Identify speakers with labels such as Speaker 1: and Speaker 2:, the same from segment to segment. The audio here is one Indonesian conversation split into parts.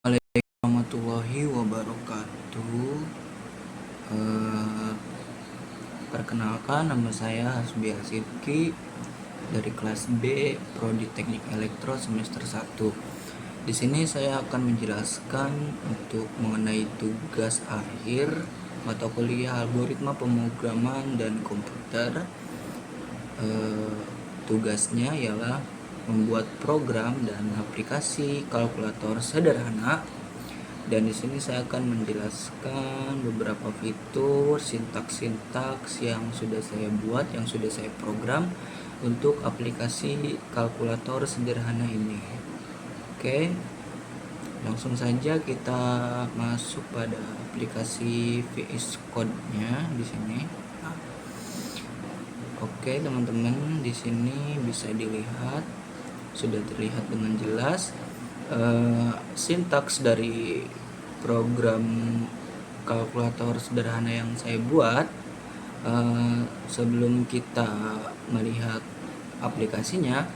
Speaker 1: Assalamualaikum warahmatullahi wabarakatuh. Perkenalkan, nama saya Hasbi Sidki dari kelas B Prodi Teknik Elektro semester 1. Di sini saya akan menjelaskan untuk mengenai tugas akhir mata kuliah algoritma pemrograman dan komputer. Tugasnya ialah membuat program dan aplikasi kalkulator sederhana. Dan di sini saya akan menjelaskan beberapa fitur, sintaks-sintaks yang sudah saya buat, yang sudah saya program untuk aplikasi kalkulator sederhana ini. Oke, langsung saja kita masuk pada aplikasi VS Code-nya di sini. Oke, teman-teman, di sini bisa dilihat, sudah terlihat dengan jelas sintaks dari program kalkulator sederhana yang saya buat. Sebelum kita melihat aplikasinya,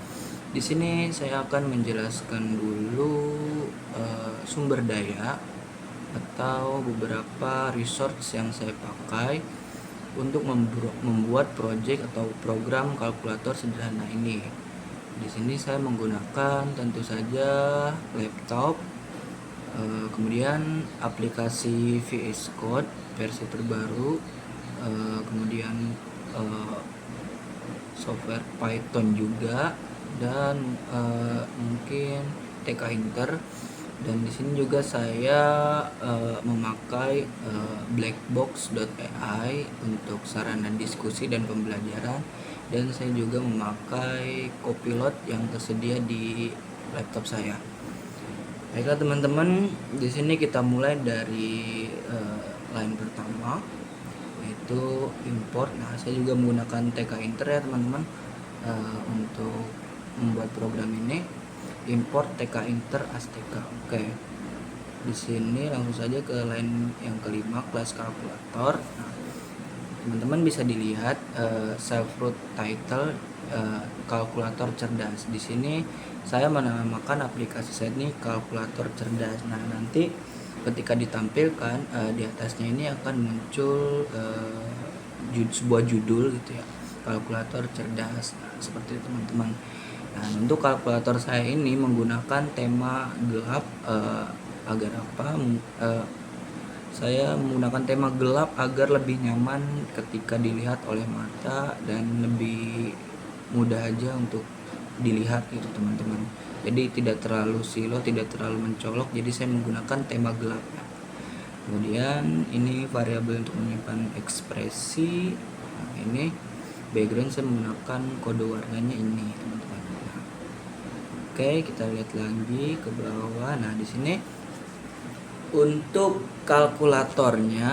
Speaker 1: di sini saya akan menjelaskan dulu sumber daya atau beberapa resource yang saya pakai untuk membuat project atau program kalkulator sederhana ini. Di sini saya menggunakan tentu saja laptop, kemudian aplikasi VS Code versi terbaru, kemudian software Python juga, dan mungkin TK Inter. Dan di sini juga saya memakai blackbox.ai untuk sarana diskusi dan pembelajaran, dan saya juga memakai Copilot yang tersedia di laptop saya. Baiklah teman-teman, di sini kita mulai dari line pertama, yaitu import. Nah, saya juga menggunakan TK Inter ya teman-teman untuk membuat program ini. Import TK Inter Azteca. Oke. Di sini langsung saja ke line yang kelima, kelas kalkulator. Nah, teman-teman bisa dilihat self-root title kalkulator cerdas. Di sini saya menamakan aplikasi saya ini kalkulator cerdas. Nah, nanti ketika ditampilkan di atasnya ini akan muncul sebuah judul gitu ya, kalkulator cerdas. Nah, seperti itu teman-teman. Nah, untuk kalkulator saya ini menggunakan tema gelap. Agar apa? Saya menggunakan tema gelap agar lebih nyaman ketika dilihat oleh mata dan lebih mudah aja untuk dilihat gitu teman-teman. Jadi tidak terlalu silau, tidak terlalu mencolok. Jadi saya menggunakan tema gelap. Kemudian ini variabel untuk menyimpan ekspresi. Nah, ini background saya menggunakan kode warnanya ini teman-teman. Oke, kita lihat lagi ke bawah. Nah, di sini untuk kalkulatornya,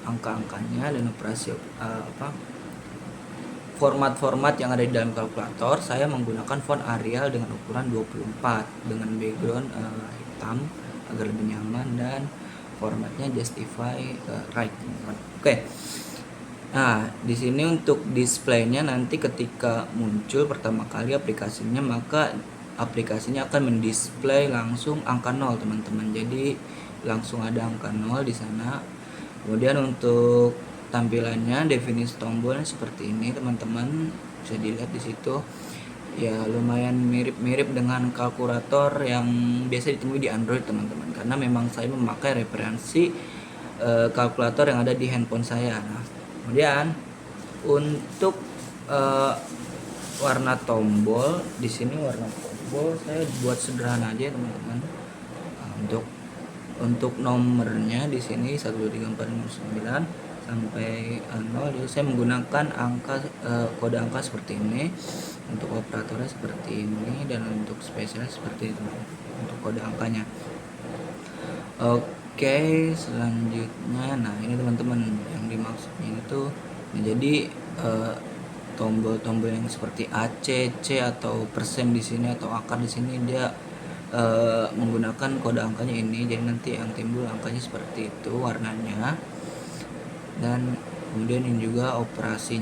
Speaker 1: angka-angkanya dan operasi format-format yang ada di dalam kalkulator, saya menggunakan font Arial dengan ukuran 24 dengan background hitam agar lebih nyaman, dan formatnya justify right. Oke. Nah, di sini untuk displaynya nanti ketika muncul pertama kali aplikasinya, maka aplikasinya akan mendisplay langsung angka 0 teman-teman. Jadi langsung ada angka 0 di sana. Kemudian untuk tampilannya, definisi tombolnya seperti ini teman-teman, bisa dilihat di situ. Ya, lumayan mirip-mirip dengan kalkulator yang biasa ditemui di Android teman-teman, karena memang saya memakai referensi kalkulator yang ada di handphone saya. Nah, kemudian untuk warna tombol, di sini warna tombol saya buat sederhana aja teman-teman. Nah, untuk nomornya di sini 1234569 sampai 0, jadi saya menggunakan kode angka seperti ini. Untuk operatornya seperti ini, dan untuk spesial seperti itu untuk kode angkanya. Oke, selanjutnya, nah ini teman-teman yang dimaksudnya itu menjadi tombol-tombol yang seperti AC, C atau persen di sini atau akar di sini, dia menggunakan kode angkanya ini. Jadi nanti yang timbul angkanya seperti itu warnanya. Dan kemudian ini juga operasi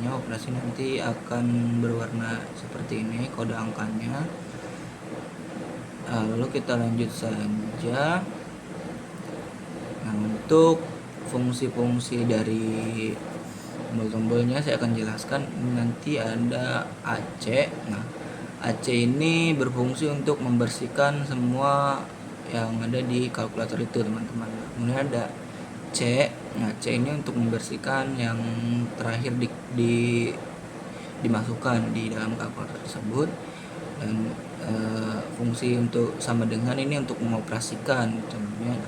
Speaker 1: nanti akan berwarna seperti ini kode angkanya. Lalu kita lanjut saja. Nah, untuk fungsi-fungsi dari tombol-tombolnya saya akan jelaskan. Nanti ada AC. Nah, AC ini berfungsi untuk membersihkan semua yang ada di kalkulator itu, teman-teman. Kemudian ada C. Nah, C ini untuk membersihkan yang terakhir dimasukkan di dalam kalkulator tersebut. Dan fungsi untuk sama dengan ini untuk mengoperasikan contohnya.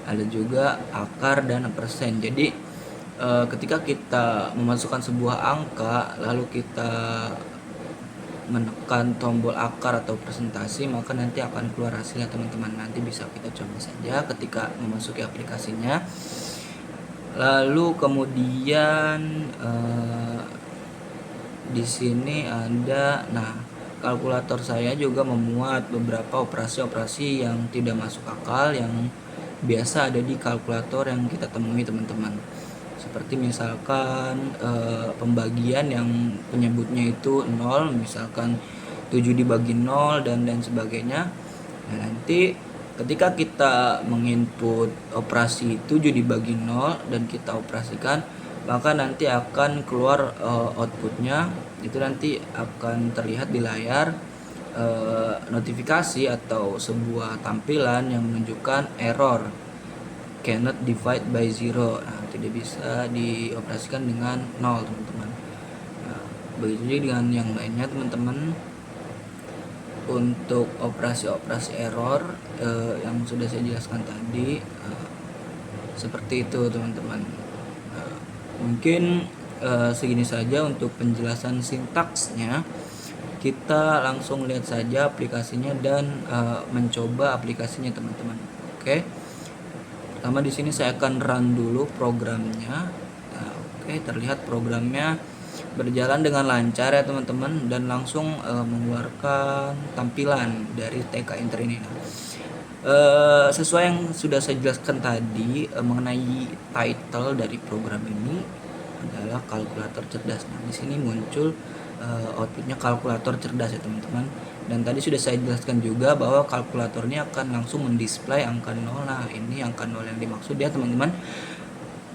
Speaker 1: Ada juga akar dan persen. Jadi ketika kita memasukkan sebuah angka lalu kita menekan tombol akar atau presentasi, maka nanti akan keluar hasilnya, teman-teman. Nanti bisa kita coba saja ketika memasuki aplikasinya. Lalu kemudian di sini ada, nah, kalkulator saya juga memuat beberapa operasi-operasi yang tidak masuk akal yang biasa ada di kalkulator yang kita temui, teman-teman. Seperti misalkan pembagian yang penyebutnya itu 0, misalkan 7 dibagi 0 dan lain sebagainya. Nah, nanti ketika kita menginput operasi 7 dibagi 0 dan kita operasikan, maka nanti akan keluar outputnya. Itu nanti akan terlihat di layar notifikasi atau sebuah tampilan yang menunjukkan error cannot divide by 0. Nah, tidak bisa dioperasikan dengan 0, teman-teman. Nah, begitu juga dengan yang lainnya, teman-teman. Untuk operasi-operasi error yang sudah saya jelaskan tadi, seperti itu, teman-teman. Mungkin segini saja untuk penjelasan sintaksnya. Kita langsung lihat saja aplikasinya dan mencoba aplikasinya, teman-teman. Oke. Pertama di sini saya akan run dulu programnya. Nah, oke, terlihat programnya berjalan dengan lancar ya, teman-teman, dan langsung mengeluarkan tampilan dari TK Enter ini. Nah, sesuai yang sudah saya jelaskan tadi mengenai title dari program ini adalah kalkulator cerdas. Nah, di sini muncul outputnya kalkulator cerdas ya, teman-teman. Dan tadi sudah saya jelaskan juga bahwa kalkulatornya akan langsung mendisplay angka 0. Nah, ini angka 0 yang dimaksud ya, teman-teman.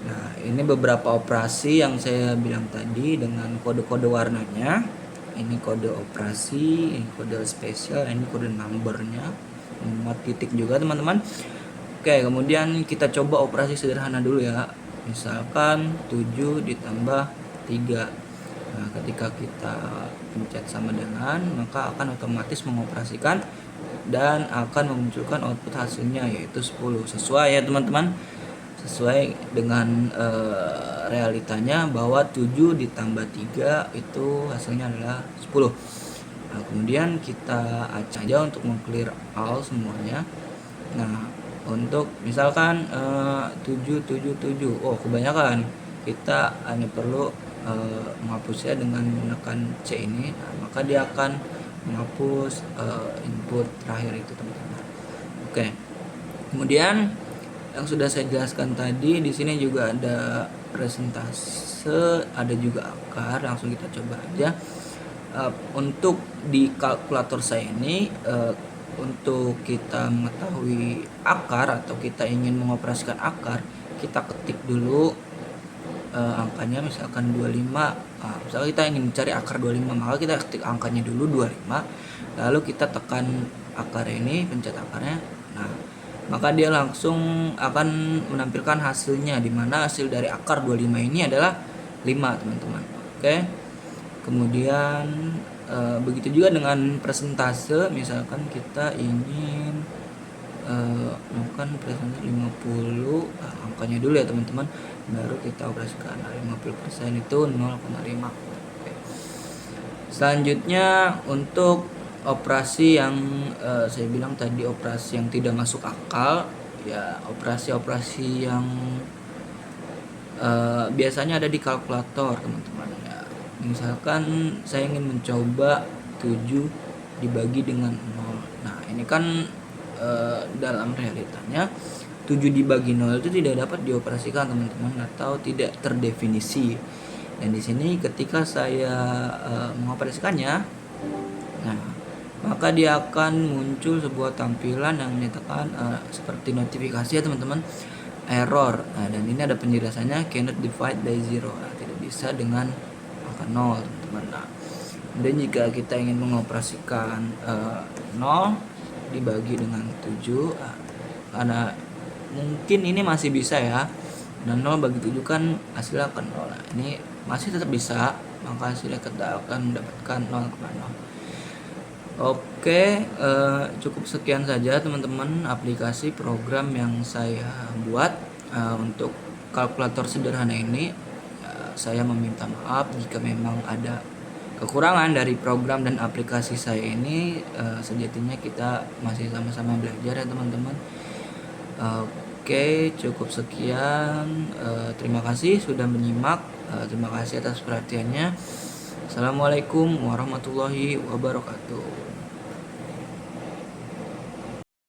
Speaker 1: Nah, ini beberapa operasi yang saya bilang tadi dengan kode-kode warnanya. Ini kode operasi, ini kode spesial, ini kode numbernya, muat titik juga, teman-teman. Oke, kemudian kita coba operasi sederhana dulu ya. Misalkan 7 ditambah 3. Nah, ketika kita pencet sama dengan, maka akan otomatis mengoperasikan dan akan memunculkan output hasilnya yaitu 10. Sesuai ya, teman-teman. Sesuai dengan realitanya bahwa 7 ditambah 3 itu hasilnya adalah 10. Nah, kemudian kita acak aja untuk meng-clear all semuanya. Nah, untuk misalkan 777, oh kebanyakan, kita hanya perlu menghapusnya dengan menekan C ini. Nah, maka dia akan menghapus input terakhir itu, teman-teman. Oke. Kemudian yang sudah saya jelaskan tadi, di sini juga ada presentase, ada juga akar. Langsung kita coba aja. Untuk di kalkulator saya ini, untuk kita mengetahui akar atau kita ingin mengoperasikan akar, kita ketik dulu angkanya, misalkan 25. Misalkan kita ingin mencari akar 25, maka kita ketik angkanya dulu 25, lalu kita tekan akar ini, pencet akarnya. Nah, maka dia langsung akan menampilkan hasilnya, di mana hasil dari akar 25 ini adalah 5, teman-teman. Oke. Kemudian begitu juga dengan presentase. Misalkan kita ingin melakukan presentase 50, angkanya dulu ya, teman-teman, baru kita operasikan. 50% itu 0,5. Oke. Selanjutnya untuk operasi yang saya bilang tadi, operasi yang tidak masuk akal ya, operasi-operasi yang biasanya ada di kalkulator, teman-teman ya. Misalkan saya ingin mencoba 7 dibagi dengan 0. Nah, ini kan dalam realitanya 7 dibagi 0 itu tidak dapat dioperasikan, teman-teman, atau tidak terdefinisi. Dan di sini ketika saya mengoperasikannya, nah, maka dia akan muncul sebuah tampilan yang menyatakan seperti notifikasi ya teman-teman, error. Nah, dan ini ada penjelasannya, cannot divide by zero, tidak bisa dengan angka 0 teman-teman. Nah, dan jika kita ingin mengoperasikan 0 dibagi dengan 7, karena mungkin ini masih bisa ya, dan 0 bagi 7 kan hasilnya akan 0. Nah, ini masih tetap bisa, maka hasilnya kita akan mendapatkan 0,0. Oke, cukup sekian saja teman-teman aplikasi program yang saya buat untuk kalkulator sederhana ini. Saya meminta maaf jika memang ada kekurangan dari program dan aplikasi saya ini. Sejatinya kita masih sama-sama belajar ya teman-teman. Oke, cukup sekian. Terima kasih sudah menyimak. Terima kasih atas perhatiannya. Assalamualaikum warahmatullahi wabarakatuh.